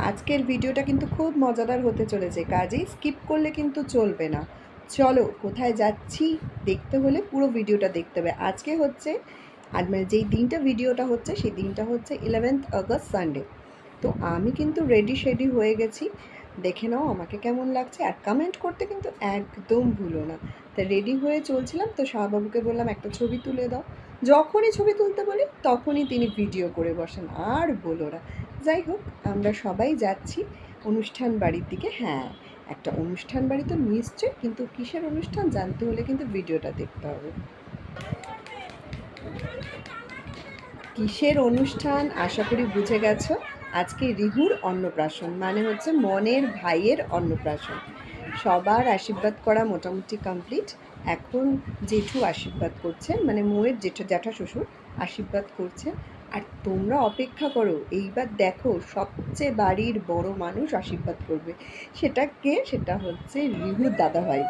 আজকের ভিডিওটা কিন্তু খুব মজাদার হতে চলেছে, কাজেই স্কিপ করলে কিন্তু চলবে না। চলো কোথায় যাচ্ছি দেখতে হলে পুরো ভিডিওটা দেখতে হবে। আজকে হচ্ছে মানে যেই দিনটা ভিডিওটা হচ্ছে সেই দিনটা হচ্ছে 11th আগস্ট সানডে। তো আমি কিন্তু রেডি হয়ে গেছি। দেখে নাও আমাকে কেমন লাগছে, আর কমেন্ট করতে কিন্তু একদম ভুলো না। তা রেডি হয়ে চলছিলাম, তো শাহবাবুকে বললাম একটা ছবি তুলে দাও। যখনই ছবি তুলতে বলি তখনই তিনি ভিডিও করে বসেন, আর বলো না। যাই হোক, আমরা সবাই যাচ্ছি অনুষ্ঠান বাড়ির দিকে। হ্যাঁ, একটা অনুষ্ঠান বাড়ি তো নিশ্চয়, কিন্তু কিসের অনুষ্ঠান জানতে হলে কিন্তু ভিডিওটা দেখতে হবে। কিসের অনুষ্ঠান আশা করি বুঝে গেছো। আজকে রিহুর অন্নপ্রাশন, মানে হচ্ছে মনের ভাইয়ের অন্নপ্রাশন। সবার আশীর্বাদ করা মোটামুটি কমপ্লিট। এখন জেঠু আশীর্বাদ করছেন, মানে মোয়ের জ্যাঠা শ্বশুর আশীর্বাদ করছেন। আর তোমরা অপেক্ষা করো, এইবার দেখো সবচেয়ে বাড়ির বড় মানুষ আশীর্বাদ করবে। সেটা কে? সেটা হচ্ছে রিহুর দাদাভাই।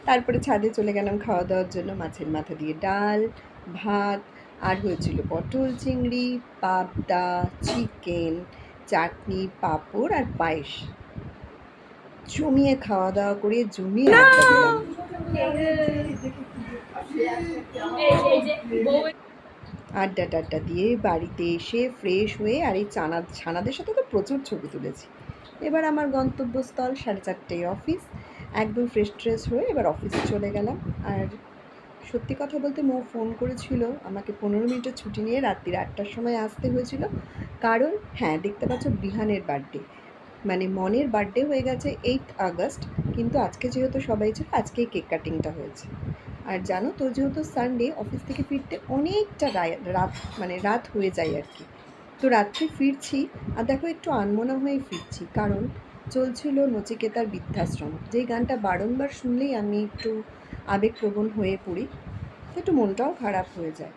তারপরে ছাদে চলে গেলাম খাওয়া দাওয়ার জন্য। মাছের মাথা দিয়ে ডাল, ভাত, আর হয়েছিল পটল চিংড়ি, পাবদা, চিকেন, চাটনি, পাঁপড় আর পায়েস। জমিয়ে খাওয়া দাওয়া করে জমিয়ে আড্ডা দিলাম। আড্ডা টাড্ডা দিয়ে বাড়িতে এসে ফ্রেশ হয়ে, আর এই ছানাদের সাথে তো প্রচুর ছবি তুলেছি। এবার আমার গন্তব্যস্থল 4:30টায় অফিস। একদম ফ্রেশ ট্রেশ হয়ে এবার অফিসে চলে গেলাম। আর সত্যি কথা বলতে মৌ ফোন করেছিল আমাকে 15 মিনিটের ছুটি নিয়ে রাত্রি 8টার সময় আসতে হয়েছিল। কারণ হ্যাঁ, দেখতে পাচ্ছ বিহানের বার্থডে, মানে মনের বার্থডে হয়ে গেছে 8 আগস্ট, কিন্তু আজকে যেহেতু সবাই ছিল আজকেই কেক কাটিংটা হয়েছে। আর জানো তো, যেহেতু সানডে অফিস থেকে ফিরতে অনেকটা রাত, মানে রাত হয়ে যায় আর কি। তো রাত্রে ফিরছি, আর দেখো একটু আনমনা হয়ে ফিরছি, কারণ চলছিল নচিকেতার বৃদ্ধাশ্রম, যেই গানটা বারংবার শুনলেই আমি একটু আবেগপ্রবণ হয়ে পড়ি, একটু মনটাও খারাপ হয়ে যায়।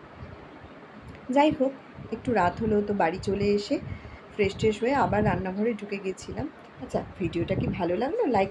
যাই হোক, একটু রাত হলেও তো বাড়ি চলে এসে ফ্রেশ ট্রেশ হয়ে আবার রান্নাঘরে ঢুকে গেছিলাম। আচ্ছা, ভিডিওটা কি ভালো লাগলো? লাইক